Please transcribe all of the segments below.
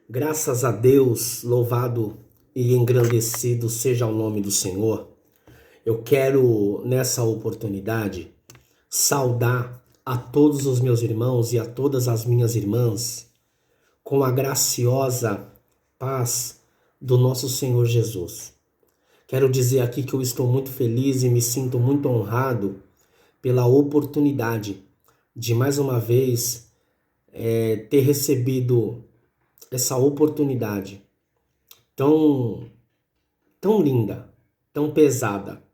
Graças a Deus, louvado e engrandecido seja o nome do Senhor. Eu quero, nessa oportunidade, saudar a todos os meus irmãos e a todas as minhas irmãs com a graciosa paz do nosso Senhor Jesus. Quero dizer aqui que eu estou muito feliz e me sinto muito honrado pela oportunidade de mais uma vez ter recebido essa oportunidade tão, tão linda, tão pesada,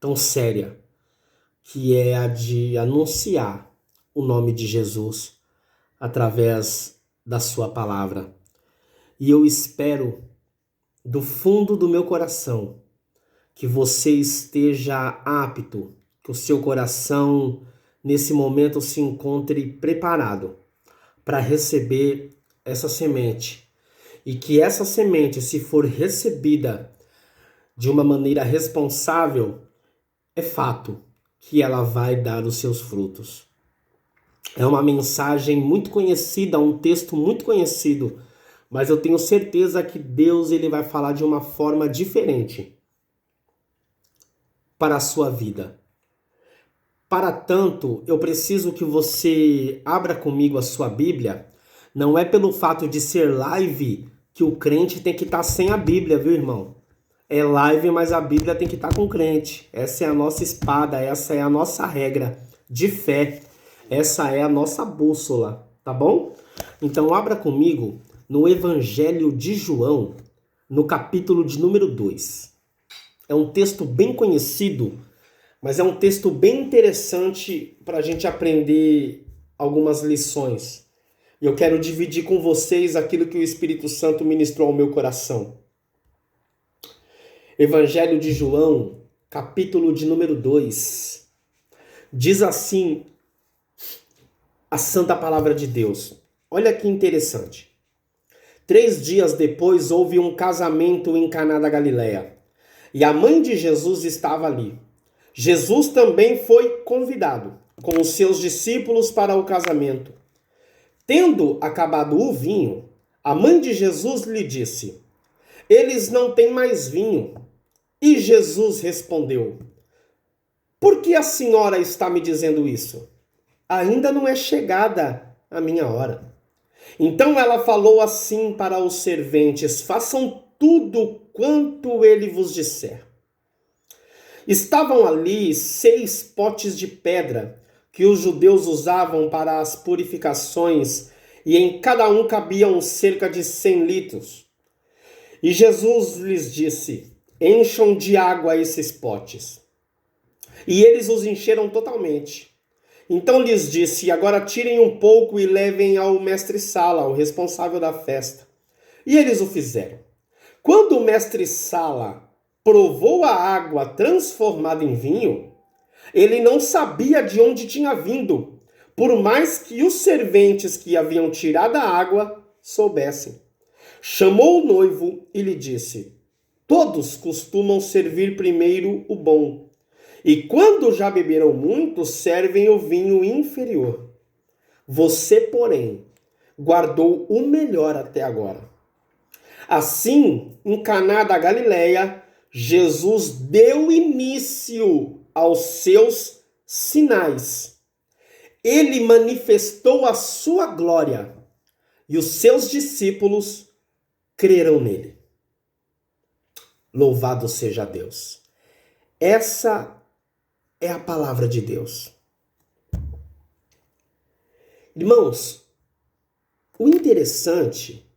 tão séria, que é a de anunciar o nome de Jesus através da sua palavra. E eu espero do fundo do meu coração que você esteja apto, que o seu coração nesse momento se encontre preparado para receber essa semente. E que essa semente, se for recebida de uma maneira responsável, é fato que ela vai dar os seus frutos. É uma mensagem muito conhecida, um texto muito conhecido, mas eu tenho certeza que Deus ele vai falar de uma forma diferente para a sua vida. Para tanto, eu preciso que você abra comigo a sua Bíblia. Não é pelo fato de ser live que o crente tem que estar sem a Bíblia, viu, irmão? É live, mas a Bíblia tem que estar com o crente. Essa é a nossa espada, essa é a nossa regra de fé. Essa é a nossa bússola, tá bom? Então abra comigo no Evangelho de João, no capítulo de número 2. É um texto bem conhecido, mas é um texto bem interessante para a gente aprender algumas lições. E eu quero dividir com vocês aquilo que o Espírito Santo ministrou ao meu coração. Evangelho de João, capítulo de número 2. Diz assim a santa palavra de Deus. Olha que interessante. 3 dias depois houve um casamento em Caná da Galileia. E a mãe de Jesus estava ali. Jesus também foi convidado com os seus discípulos para o casamento. Tendo acabado o vinho, a mãe de Jesus lhe disse: "Eles não têm mais vinho." E Jesus respondeu: "Por que a senhora está me dizendo isso? Ainda não é chegada a minha hora." Então ela falou assim para os serventes: "Façam tudo quanto ele vos disser." Estavam ali 6 potes de pedra que os judeus usavam para as purificações, e em cada um cabiam cerca de 100 litros. E Jesus lhes disse: "Encham de água esses potes." E eles os encheram totalmente. Então lhes disse: "Agora tirem um pouco e levem ao mestre-sala, o responsável da festa." E eles o fizeram. Quando o mestre-sala provou a água transformada em vinho, ele não sabia de onde tinha vindo, por mais que os serventes que haviam tirado a água soubessem. Chamou o noivo e lhe disse: "Todos costumam servir primeiro o bom, e quando já beberam muito, servem o vinho inferior. Você, porém, guardou o melhor até agora." Assim, em Caná da Galileia, Jesus deu início aos seus sinais. Ele manifestou a sua glória e os seus discípulos creram nele. Louvado seja Deus. Essa é a palavra de Deus. Irmãos, o interessante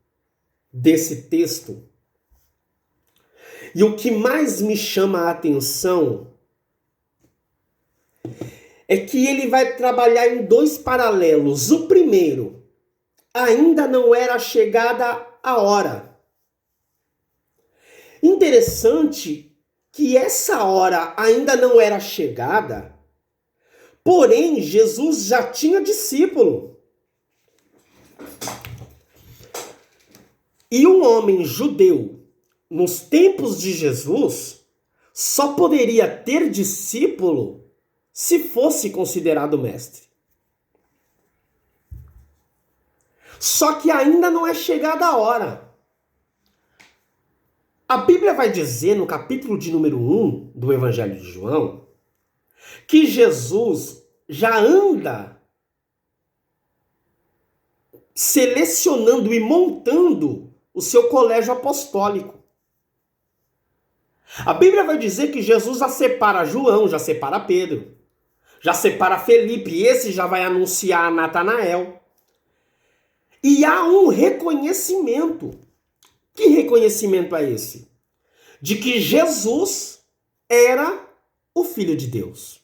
desse texto e o que mais me chama a atenção é que ele vai trabalhar em 2 paralelos. O primeiro, ainda não era chegada a hora. Interessante que essa hora ainda não era chegada, porém Jesus já tinha discípulo. E um homem judeu, nos tempos de Jesus, só poderia ter discípulo se fosse considerado mestre. Só que ainda não é chegada a hora. A Bíblia vai dizer no capítulo de número 1 do Evangelho de João que Jesus já anda selecionando e montando o seu colégio apostólico. A Bíblia vai dizer que Jesus já separa João, já separa Pedro, já separa Felipe, e esse já vai anunciar a Natanael. E há um reconhecimento. Que reconhecimento é esse? De que Jesus era o Filho de Deus.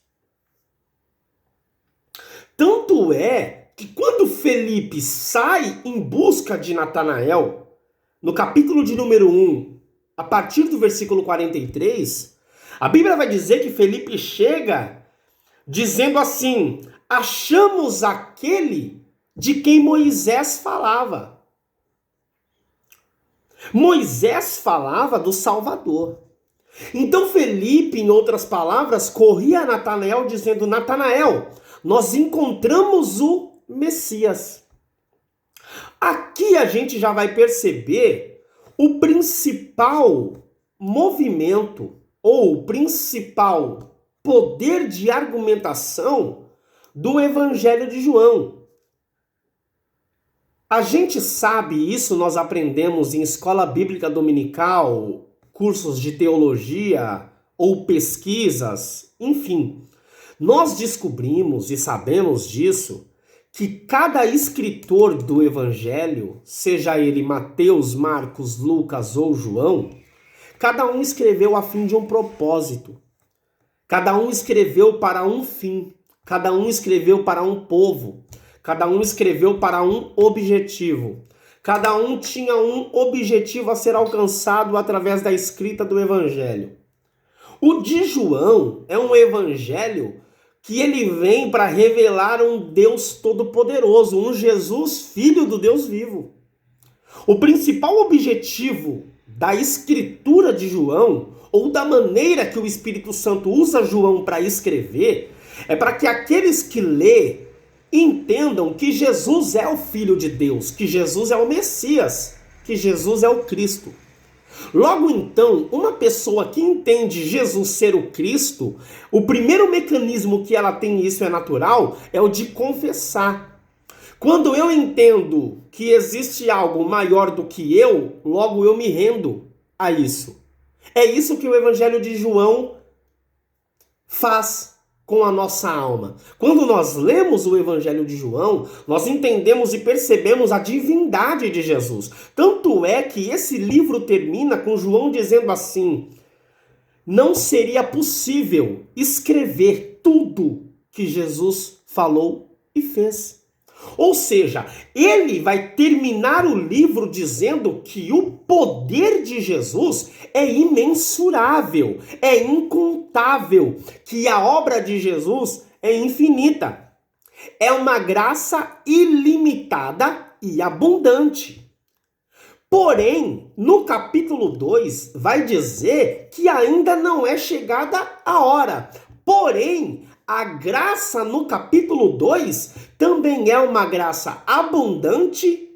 Tanto é que quando Felipe sai em busca de Natanael, no capítulo de número 1, a partir do versículo 43, a Bíblia vai dizer que Felipe chega dizendo assim: achamos aquele de quem Moisés falava. Moisés falava do Salvador. Então Felipe, em outras palavras, corria a Natanael dizendo: Natanael, nós encontramos o Messias. Aqui a gente já vai perceber o principal movimento ou o principal poder de argumentação do Evangelho de João. A gente sabe isso, nós aprendemos em escola bíblica dominical, cursos de teologia ou pesquisas, enfim. Nós descobrimos e sabemos disso que cada escritor do Evangelho, seja ele Mateus, Marcos, Lucas ou João, cada um escreveu a fim de um propósito. Cada um escreveu para um fim. Cada um escreveu para um povo. Cada um escreveu para um objetivo. Cada um tinha um objetivo a ser alcançado através da escrita do Evangelho. O de João é um evangelho que ele vem para revelar um Deus todo-poderoso, um Jesus, filho do Deus vivo. O principal objetivo da escritura de João, ou da maneira que o Espírito Santo usa João para escrever, é para que aqueles que lê entendam que Jesus é o Filho de Deus, que Jesus é o Messias, que Jesus é o Cristo. Logo então, uma pessoa que entende Jesus ser o Cristo, o primeiro mecanismo que ela tem, isso é natural, é o de confessar. Quando eu entendo que existe algo maior do que eu, logo eu me rendo a isso. É isso que o Evangelho de João faz com a nossa alma. Quando nós lemos o Evangelho de João, nós entendemos e percebemos a divindade de Jesus. Tanto é que esse livro termina com João dizendo assim: não seria possível escrever tudo que Jesus falou e fez. Ou seja, ele vai terminar o livro dizendo que o poder de Jesus é imensurável, é incontável, que a obra de Jesus é infinita. É uma graça ilimitada e abundante. Porém, no capítulo 2, vai dizer que ainda não é chegada a hora. Porém, a graça no capítulo 2 também é uma graça abundante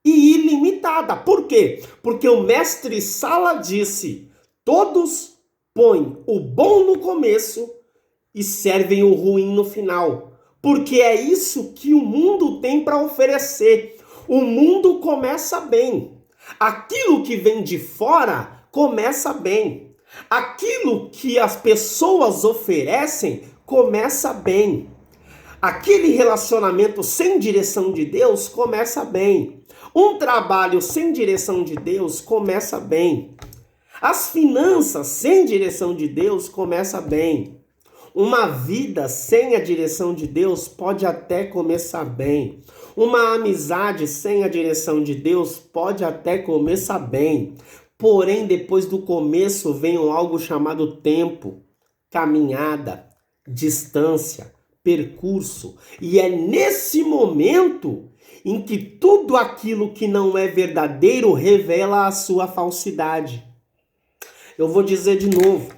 e ilimitada. Por quê? Porque o mestre Sala disse: todos põem o bom no começo e servem o ruim no final. Porque é isso que o mundo tem para oferecer. O mundo começa bem. Aquilo que vem de fora começa bem. Aquilo que as pessoas oferecem começa bem. Aquele relacionamento sem direção de Deus começa bem. Um trabalho sem direção de Deus começa bem. As finanças sem direção de Deus começa bem. Uma vida sem a direção de Deus pode até começar bem. Uma amizade sem a direção de Deus pode até começar bem. Porém, depois do começo vem algo chamado tempo, caminhada, distância, percurso. E é nesse momento em que tudo aquilo que não é verdadeiro revela a sua falsidade. Eu vou dizer de novo.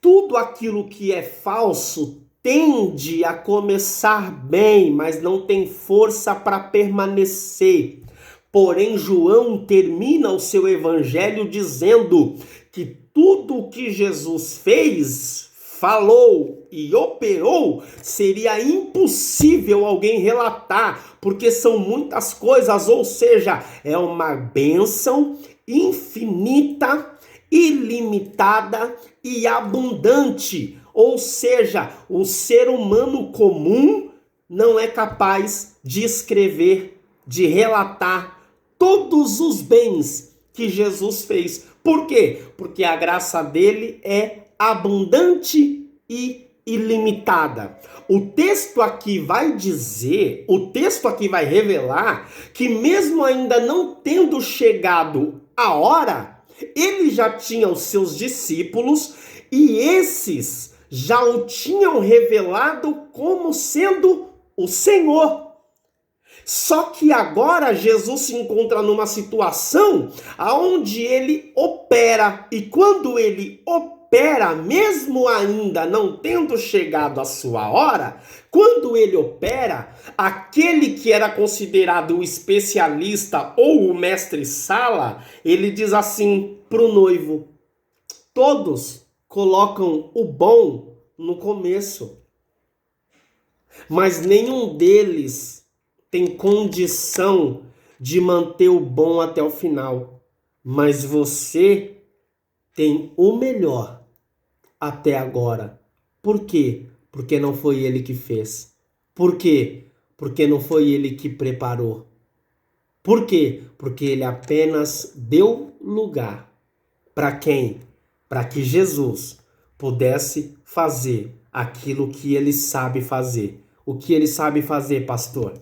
Tudo aquilo que é falso tende a começar bem, mas não tem força para permanecer. Porém, João termina o seu evangelho dizendo que tudo o que Jesus fez, falou e operou seria impossível alguém relatar, porque são muitas coisas, ou seja, é uma bênção infinita, ilimitada e abundante. Ou seja, o ser humano comum não é capaz de escrever, de relatar todos os bens que Jesus fez. Por quê? Porque a graça dele é abundante e ilimitada. O texto aqui vai dizer, o texto aqui vai revelar que mesmo ainda não tendo chegado a hora, ele já tinha os seus discípulos e esses já o tinham revelado como sendo o Senhor. Só que agora Jesus se encontra numa situação onde ele opera. E quando ele opera, mesmo ainda não tendo chegado a sua hora, quando ele opera, aquele que era considerado o especialista ou o mestre-sala, ele diz assim para o noivo: todos colocam o bom no começo, mas nenhum deles tem condição de manter o bom até o final. Mas você tem o melhor até agora. Por quê? Porque não foi ele que fez. Por quê? Porque não foi ele que preparou. Por quê? Porque ele apenas deu lugar. Para quem? Para que Jesus pudesse fazer aquilo que ele sabe fazer. O que ele sabe fazer, pastor?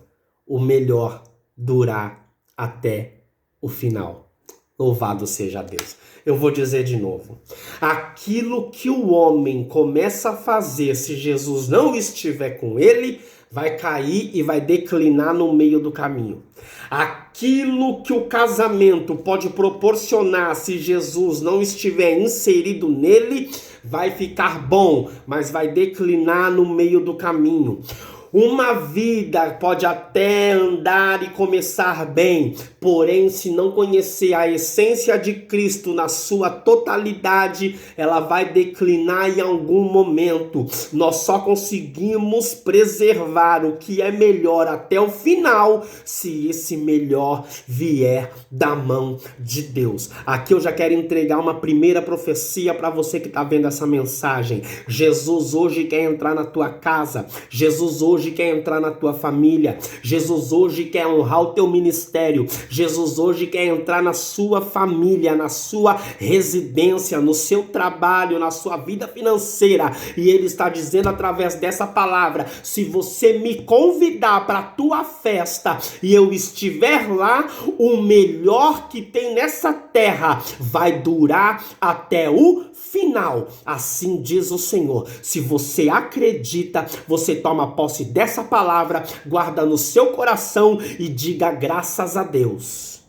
O melhor durar até o final. Louvado seja Deus. Eu vou dizer de novo. Aquilo que o homem começa a fazer, se Jesus não estiver com ele, vai cair e vai declinar no meio do caminho. Aquilo que o casamento pode proporcionar, se Jesus não estiver inserido nele, vai ficar bom, mas vai declinar no meio do caminho. Uma vida pode até andar e começar bem, porém, se não conhecer a essência de Cristo na sua totalidade, ela vai declinar em algum momento. Nós só conseguimos preservar o que é melhor até o final, se esse melhor vier da mão de Deus. Aqui eu já quero entregar uma primeira profecia para você que está vendo essa mensagem. Jesus hoje quer entrar na tua casa. Jesus hoje quer entrar na tua família. Jesus hoje quer honrar o teu ministério. Jesus hoje quer entrar na sua família, na sua residência, no seu trabalho, na sua vida financeira. E ele está dizendo através dessa palavra: se você me convidar para a tua festa e eu estiver lá, o melhor que tem nessa terra vai durar até o final. Assim diz o Senhor. Se você acredita, você toma posse dessa palavra, guarda no seu coração e diga graças a Deus.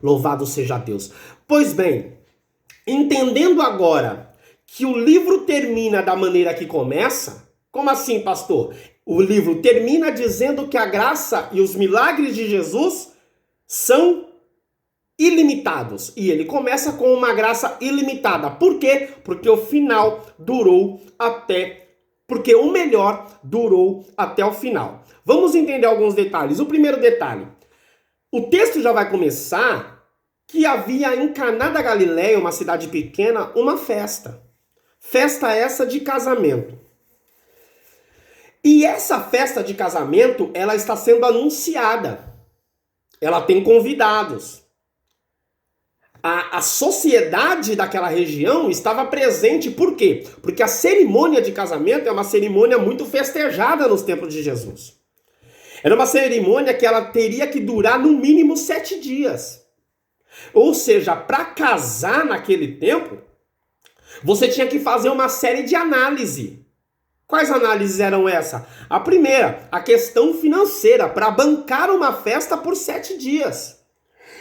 Louvado seja Deus. Pois bem, entendendo agora que o livro termina da maneira que começa, como assim, pastor? O livro termina dizendo que a graça e os milagres de Jesus são ilimitados. E ele começa com uma graça ilimitada. Por quê? Porque o final durou até... Porque o melhor durou até o final. Vamos entender alguns detalhes. O primeiro detalhe. O texto já vai começar que havia em Caná da Galileia, uma cidade pequena, uma festa. Festa essa de casamento. E essa festa de casamento, ela está sendo anunciada. Ela tem convidados. A sociedade daquela região estava presente. Por quê? Porque a cerimônia de casamento é uma cerimônia muito festejada nos tempos de Jesus. Era uma cerimônia que ela teria que durar no mínimo 7 dias. Ou seja, para casar naquele tempo, você tinha que fazer uma série de análises. Quais análises eram essas? A primeira, a questão financeira, para bancar uma festa por 7 dias.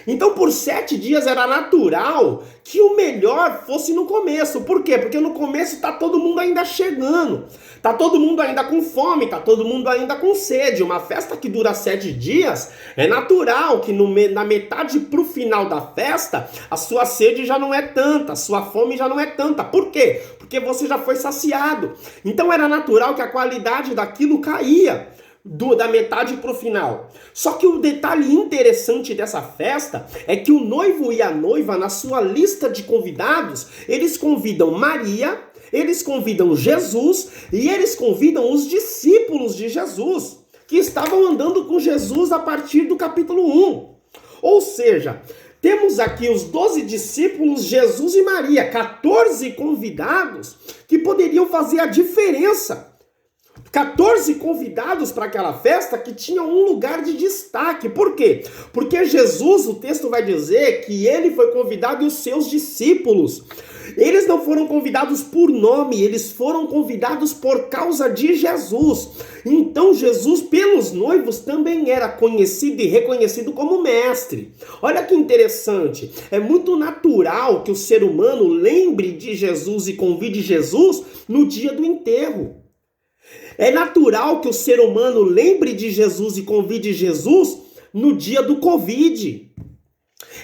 Então, por 7 dias era natural que o melhor fosse no começo. Por quê? Porque no começo tá todo mundo ainda chegando. Tá todo mundo ainda com fome, tá todo mundo ainda com sede. Uma festa que dura 7 dias, é natural que na metade pro final da festa, a sua sede já não é tanta, a sua fome já não é tanta. Por quê? Porque você já foi saciado. Então era natural que a qualidade daquilo caía. Da metade pro final. Só que o detalhe interessante dessa festa é que o noivo e a noiva, na sua lista de convidados, eles convidam Maria, eles convidam Jesus e eles convidam os discípulos de Jesus, que estavam andando com Jesus a partir do capítulo 1. Ou seja, temos aqui os 12 discípulos, Jesus e Maria, 14 convidados que poderiam fazer a diferença. 14 convidados para aquela festa que tinham um lugar de destaque. Por quê? Porque Jesus, o texto vai dizer que ele foi convidado e os seus discípulos. Eles não foram convidados por nome, eles foram convidados por causa de Jesus. Então Jesus, pelos noivos, também era conhecido e reconhecido como mestre. Olha que interessante. É muito natural que o ser humano lembre de Jesus e convide Jesus no dia do enterro. É natural que o ser humano lembre de Jesus e convide Jesus no dia do Covid.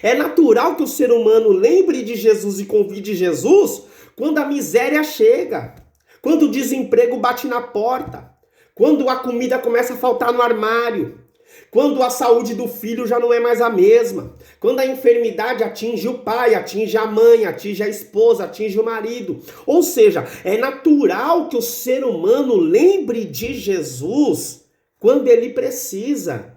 É natural que o ser humano lembre de Jesus e convide Jesus quando a miséria chega, quando o desemprego bate na porta, quando a comida começa a faltar no armário, quando a saúde do filho já não é mais a mesma, quando a enfermidade atinge o pai, atinge a mãe, atinge a esposa, atinge o marido. Ou seja, é natural que o ser humano lembre de Jesus quando ele precisa.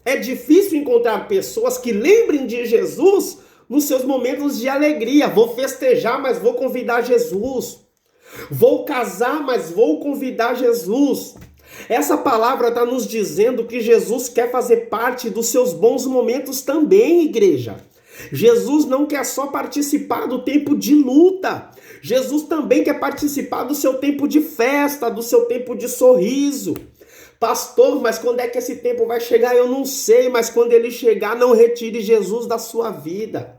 É difícil encontrar pessoas que lembrem de Jesus nos seus momentos de alegria. Vou festejar, mas vou convidar Jesus. Vou casar, mas vou convidar Jesus. Essa palavra está nos dizendo que Jesus quer fazer parte dos seus bons momentos também, igreja. Jesus não quer só participar do tempo de luta. Jesus também quer participar do seu tempo de festa, do seu tempo de sorriso. Pastor, mas quando é que esse tempo vai chegar? Eu não sei, mas quando ele chegar, não retire Jesus da sua vida.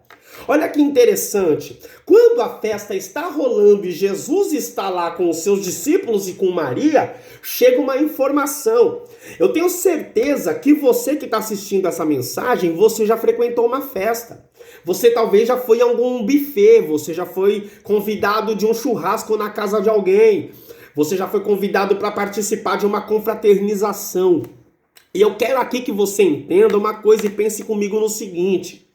Olha que interessante, quando a festa está rolando e Jesus está lá com os seus discípulos e com Maria, chega uma informação. Eu tenho certeza que você que está assistindo essa mensagem, você já frequentou uma festa. Você talvez já foi em algum buffet, você já foi convidado de um churrasco na casa de alguém, você já foi convidado para participar de uma confraternização. E eu quero aqui que você entenda uma coisa e pense comigo no seguinte.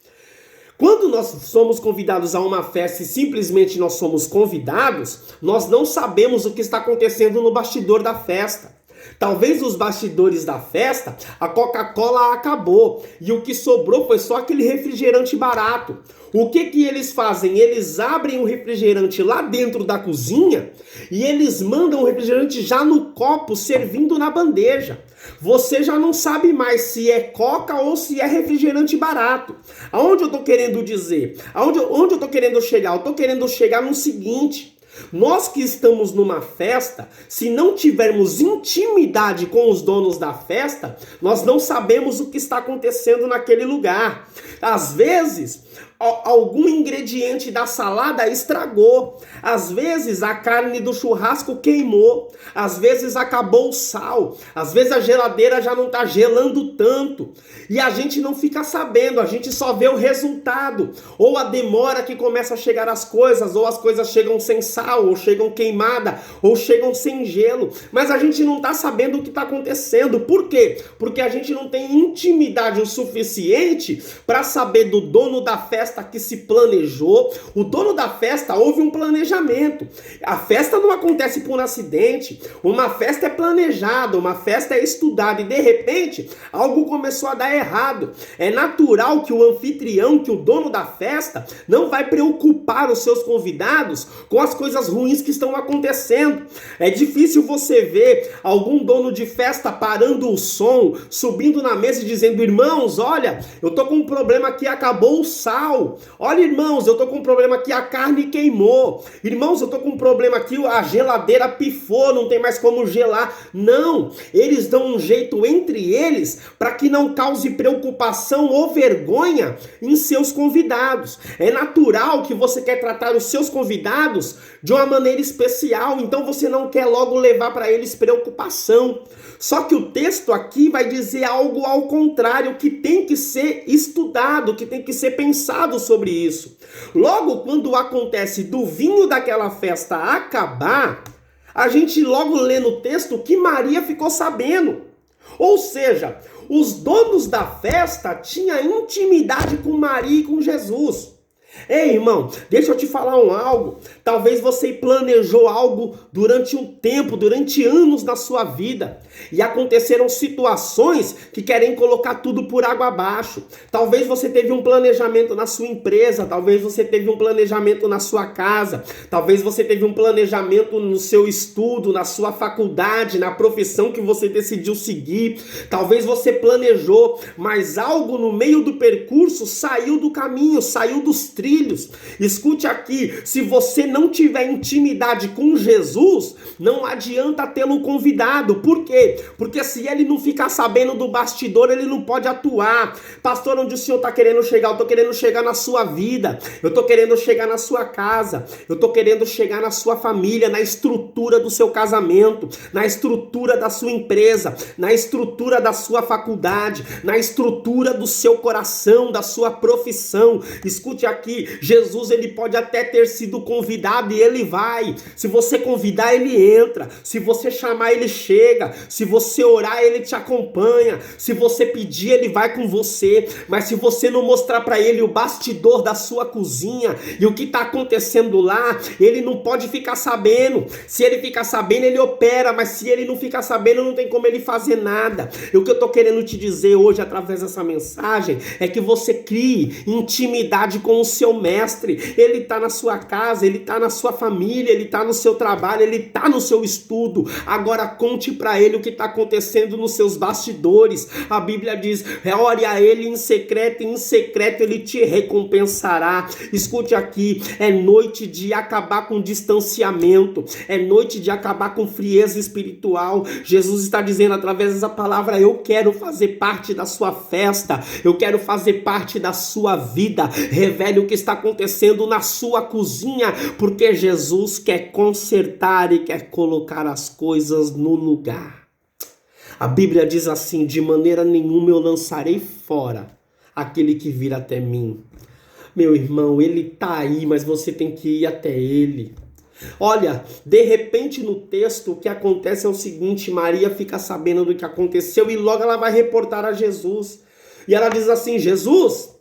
Quando nós somos convidados a uma festa e simplesmente nós somos convidados, nós não sabemos o que está acontecendo no bastidor da festa. Talvez os bastidores da festa, a Coca-Cola acabou e o que sobrou foi só aquele refrigerante barato. O que eles fazem? Eles abrem o refrigerante lá dentro da cozinha e eles mandam o refrigerante já no copo, servindo na bandeja. Você já não sabe mais se é Coca ou se é refrigerante barato. Aonde eu tô querendo dizer? Onde eu tô querendo chegar? Eu tô querendo chegar no seguinte. Nós que estamos numa festa, se não tivermos intimidade com os donos da festa, nós não sabemos o que está acontecendo naquele lugar. Às vezes, algum ingrediente da salada estragou. Às vezes, a carne do churrasco queimou. Às vezes, acabou o sal. Às vezes, a geladeira já não está gelando tanto. E a gente não fica sabendo, a gente só vê o resultado. Ou a demora que começa a chegar as coisas, ou as coisas chegam sem sal, ou chegam queimada, ou chegam sem gelo. Mas a gente não está sabendo o que está acontecendo. Por quê? Porque a gente não tem intimidade o suficiente para saber do dono da festa que se planejou. O dono da festa, houve um planejamento. A festa não acontece por um acidente. Uma festa é planejada, uma festa é estudada e de repente algo começou a dar errado. É natural que o anfitrião, que o dono da festa, não vai preocupar os seus convidados com as coisas ruins que estão acontecendo. É difícil você ver algum dono de festa parando o som, subindo na mesa e dizendo: irmãos, olha, eu tô com um problema aqui, acabou o sal. natural. Olha, irmãos, eu tô com um problema aqui, a carne queimou. Irmãos, eu tô com um problema aqui, a geladeira pifou, não tem mais como gelar. Não, eles dão um jeito entre eles para que não cause preocupação ou vergonha em seus convidados. É natural que você quer tratar os seus convidados de uma maneira especial, então você não quer logo levar para eles preocupação. Só que o texto aqui vai dizer algo ao contrário, que tem que ser estudado, que tem que ser pensado sobre isso. Logo, quando acontece do vinho daquela festa acabar, a gente logo lê no texto que Maria ficou sabendo. Ou seja, os donos da festa tinham intimidade com Maria e com Jesus. Ei, irmão, deixa eu te falar algo. Talvez você planejou algo durante um tempo, durante anos na sua vida, e aconteceram situações que querem colocar tudo por água abaixo. Talvez você teve um planejamento na sua empresa, talvez você teve um planejamento na sua casa, talvez você teve um planejamento no seu estudo, na sua faculdade, na profissão que você decidiu seguir. Talvez você planejou, mas algo no meio do percurso saiu do caminho, saiu dos trilhos. Escute aqui, se você não tiver intimidade com Jesus, não adianta tê-lo convidado. Por quê? Porque se ele não ficar sabendo do bastidor, ele não pode atuar. Pastor, onde o senhor está querendo chegar? Eu estou querendo chegar na sua vida, eu estou querendo chegar na sua casa, eu estou querendo chegar na sua família, na estrutura do seu casamento, na estrutura da sua empresa, na estrutura da sua faculdade, na estrutura do seu coração, da sua profissão. Escute aqui, Jesus, ele pode até ter sido convidado e ele vai. Se você convidar, ele entra. Se você chamar, ele chega. Se você orar, ele te acompanha. Se você pedir, ele vai com você. Mas se você não mostrar para ele o bastidor da sua cozinha e o que está acontecendo lá, ele não pode ficar sabendo. Se ele ficar sabendo, ele opera. Mas se ele não ficar sabendo, não tem como ele fazer nada. E o que eu estou querendo te dizer hoje, através dessa mensagem, é que você crie intimidade com o seu mestre. Ele está na sua casa, ele está na sua família, ele está no seu trabalho, ele está no seu estudo. Agora conte para ele o que está acontecendo nos seus bastidores. A Bíblia diz: ore a ele em secreto, e em secreto ele te recompensará. Escute aqui, é noite de acabar com distanciamento, é noite de acabar com frieza espiritual. Jesus está dizendo através dessa palavra: eu quero fazer parte da sua festa, eu quero fazer parte da sua vida. Revele o que está acontecendo na sua cozinha, porque Jesus quer consertar e quer colocar as coisas no lugar. A Bíblia diz assim: de maneira nenhuma eu lançarei fora aquele que vir até mim. Meu irmão, ele está aí, mas você tem que ir até ele. Olha, de repente no texto o que acontece é o seguinte: Maria fica sabendo do que aconteceu e logo ela vai reportar a Jesus. E ela diz assim: Jesus,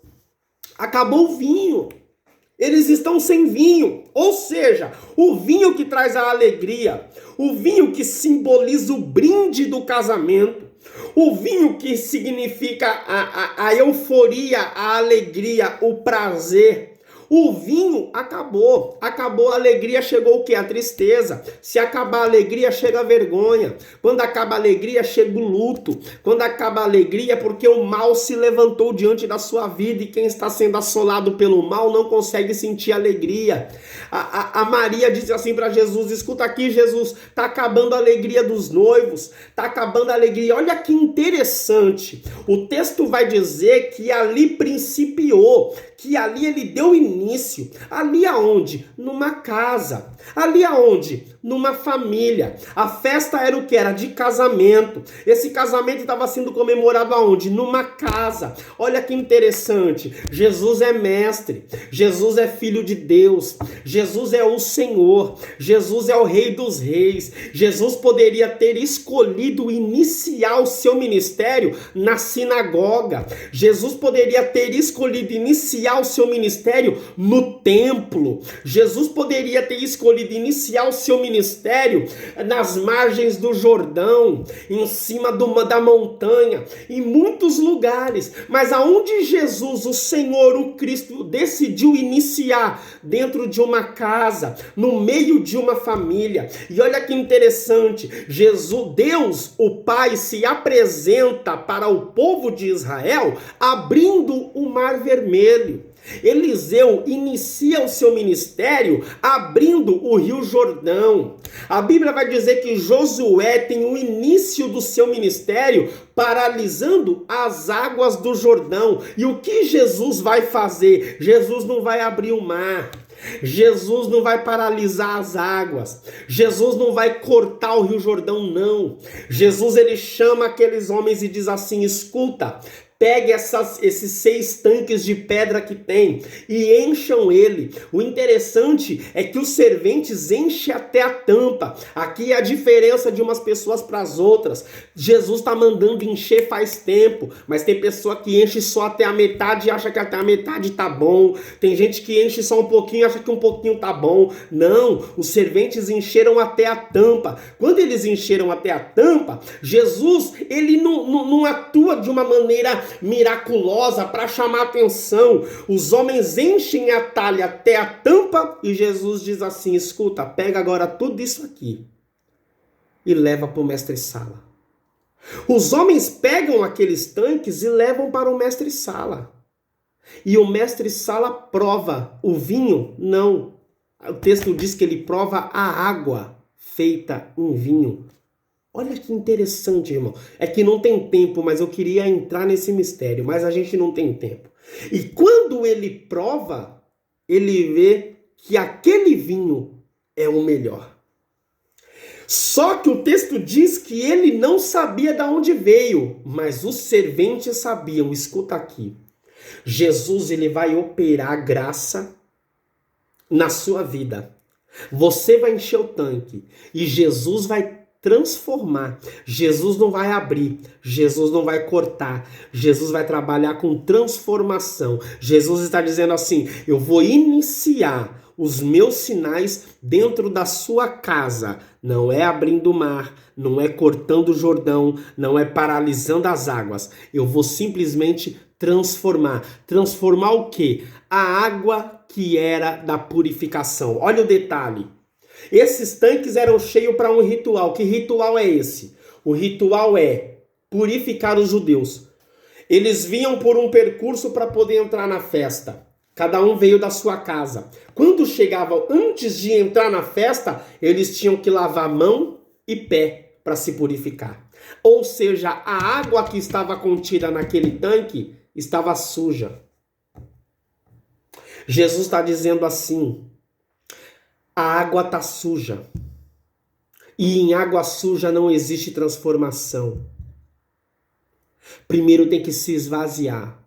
acabou o vinho. Eles estão sem vinho. Ou seja, o vinho que traz a alegria, o vinho que simboliza o brinde do casamento, o vinho que significa a euforia, a alegria, o prazer. O vinho acabou a alegria, chegou o quê? A tristeza. Se acabar a alegria, chega a vergonha. Quando acaba a alegria, chega o luto. Quando acaba a alegria, é porque o mal se levantou diante da sua vida e quem está sendo assolado pelo mal não consegue sentir alegria. A Maria disse assim para Jesus: escuta aqui, Jesus, tá acabando a alegria dos noivos, tá acabando a alegria. Olha que interessante, o texto vai dizer que ali principiou, que ali ele deu início. Ali aonde? Numa casa. Ali aonde? Numa família. A festa era o que? Era de casamento. Esse casamento estava sendo comemorado aonde? Numa casa. Olha que interessante. Jesus é mestre. Jesus é filho de Deus. Jesus é o Senhor. Jesus é o Rei dos Reis. Jesus poderia ter escolhido iniciar o seu ministério na sinagoga. Jesus poderia ter escolhido iniciar o seu ministério no templo. Jesus poderia ter escolhido iniciar o seu ministério nas margens do Jordão, em cima da montanha, em muitos lugares. Mas aonde Jesus, o Senhor, o Cristo, decidiu iniciar? Dentro de uma casa, no meio de uma família. E olha que interessante, Deus, o Pai, se apresenta para o povo de Israel abrindo o Mar Vermelho. Eliseu inicia o seu ministério abrindo o Rio Jordão. A Bíblia vai dizer que Josué tem o início do seu ministério paralisando as águas do Jordão. E o que Jesus vai fazer? Jesus não vai abrir o mar. Jesus não vai paralisar as águas. Jesus não vai cortar o Rio Jordão, não. Jesus, ele chama aqueles homens e diz assim: escuta, pegue esses 6 tanques de pedra que tem e encham ele. O interessante é que os serventes enchem até a tampa. Aqui é a diferença de umas pessoas para as outras. Jesus está mandando encher faz tempo, mas tem pessoa que enche só até a metade e acha que até a metade tá bom. Tem gente que enche só um pouquinho e acha que um pouquinho tá bom. Não, os serventes encheram até a tampa. Quando eles encheram até a tampa, Jesus, ele não atua de uma maneira miraculosa para chamar atenção. Os homens enchem a talha até a tampa e Jesus diz assim: escuta, pega agora tudo isso aqui e leva para o mestre-sala. Os homens pegam aqueles tanques e levam para o mestre-sala. E o mestre-sala prova o vinho? Não. O texto diz que ele prova a água feita em vinho. Olha que interessante, irmão. É que não tem tempo, mas eu queria entrar nesse mistério, mas a gente não tem tempo. E quando ele prova, ele vê que aquele vinho é o melhor. Só que o texto diz que ele não sabia de onde veio, mas os serventes sabiam. Escuta aqui. Jesus, ele vai operar graça na sua vida. Você vai encher o tanque e Jesus vai transformar. Jesus não vai abrir, Jesus não vai cortar, Jesus vai trabalhar com transformação. Jesus está dizendo assim: eu vou iniciar os meus sinais dentro da sua casa. Não é abrindo o mar, não é cortando o Jordão, não é paralisando as águas. Eu vou simplesmente transformar. Transformar o quê? A água que era da purificação. Olha o detalhe. Esses tanques eram cheios para um ritual. Que ritual é esse? O ritual é purificar os judeus. Eles vinham por um percurso para poder entrar na festa. Cada um veio da sua casa. Quando chegavam, antes de entrar na festa, eles tinham que lavar mão e pé para se purificar. Ou seja, a água que estava contida naquele tanque estava suja. Jesus está dizendo assim: a água está suja. E em água suja não existe transformação. Primeiro tem que se esvaziar.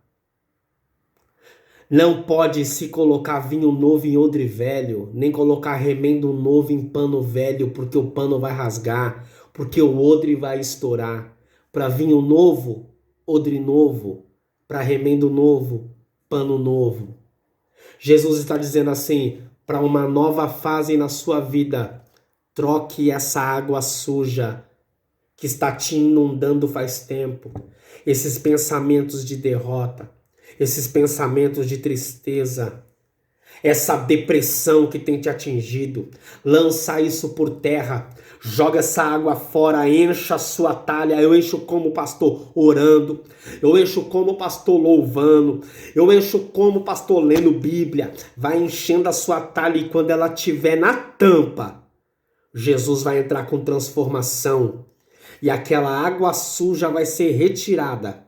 Não pode se colocar vinho novo em odre velho, nem colocar remendo novo em pano velho, porque o pano vai rasgar, porque o odre vai estourar. Para vinho novo, odre novo. Para remendo novo, pano novo. Jesus está dizendo assim: para uma nova fase na sua vida, troque essa água suja que está te inundando faz tempo. Esses pensamentos de derrota, esses pensamentos de tristeza, essa depressão que tem te atingido, lança isso por terra, joga essa água fora, encha a sua talha. Eu encho como pastor orando, eu encho como pastor louvando, eu encho como pastor lendo Bíblia. Vai enchendo a sua talha e quando ela estiver na tampa, Jesus vai entrar com transformação e aquela água suja vai ser retirada.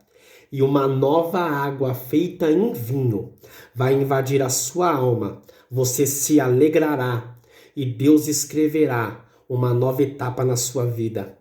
E uma nova água feita em vinho vai invadir a sua alma. Você se alegrará e Deus escreverá uma nova etapa na sua vida.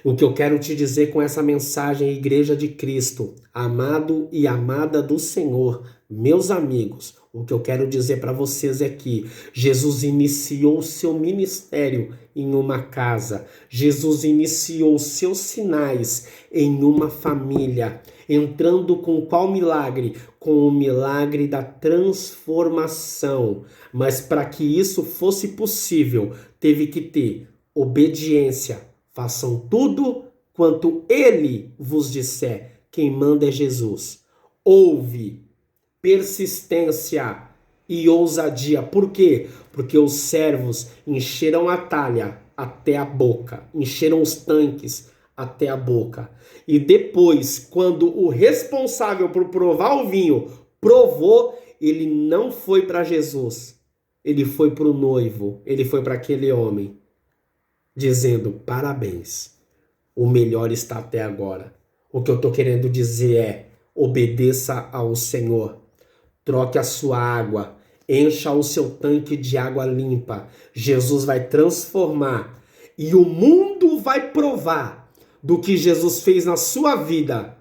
O que eu quero te dizer com essa mensagem, Igreja de Cristo, amado e amada do Senhor, meus amigos, o que eu quero dizer para vocês é que Jesus iniciou o seu ministério em uma casa. Jesus iniciou os seus sinais em uma família. Entrando com qual milagre? Com o milagre da transformação. Mas para que isso fosse possível, teve que ter obediência. Façam tudo quanto ele vos disser. Quem manda é Jesus. Ouve, persistência e ousadia. Por quê? Porque os servos encheram a talha até a boca. Encheram os tanques até a boca. E depois, quando o responsável por provar o vinho provou, ele não foi para Jesus, ele foi para o noivo, ele foi para aquele homem, dizendo: parabéns, o melhor está até agora. O que eu estou querendo dizer é: obedeça ao Senhor, troque a sua água, encha o seu tanque de água limpa. Jesus vai transformar e o mundo vai provar do que Jesus fez na sua vida.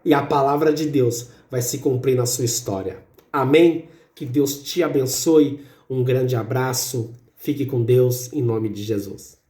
E a palavra de Deus vai se cumprir na sua história. Amém? Que Deus te abençoe. Um grande abraço. Fique com Deus em nome de Jesus.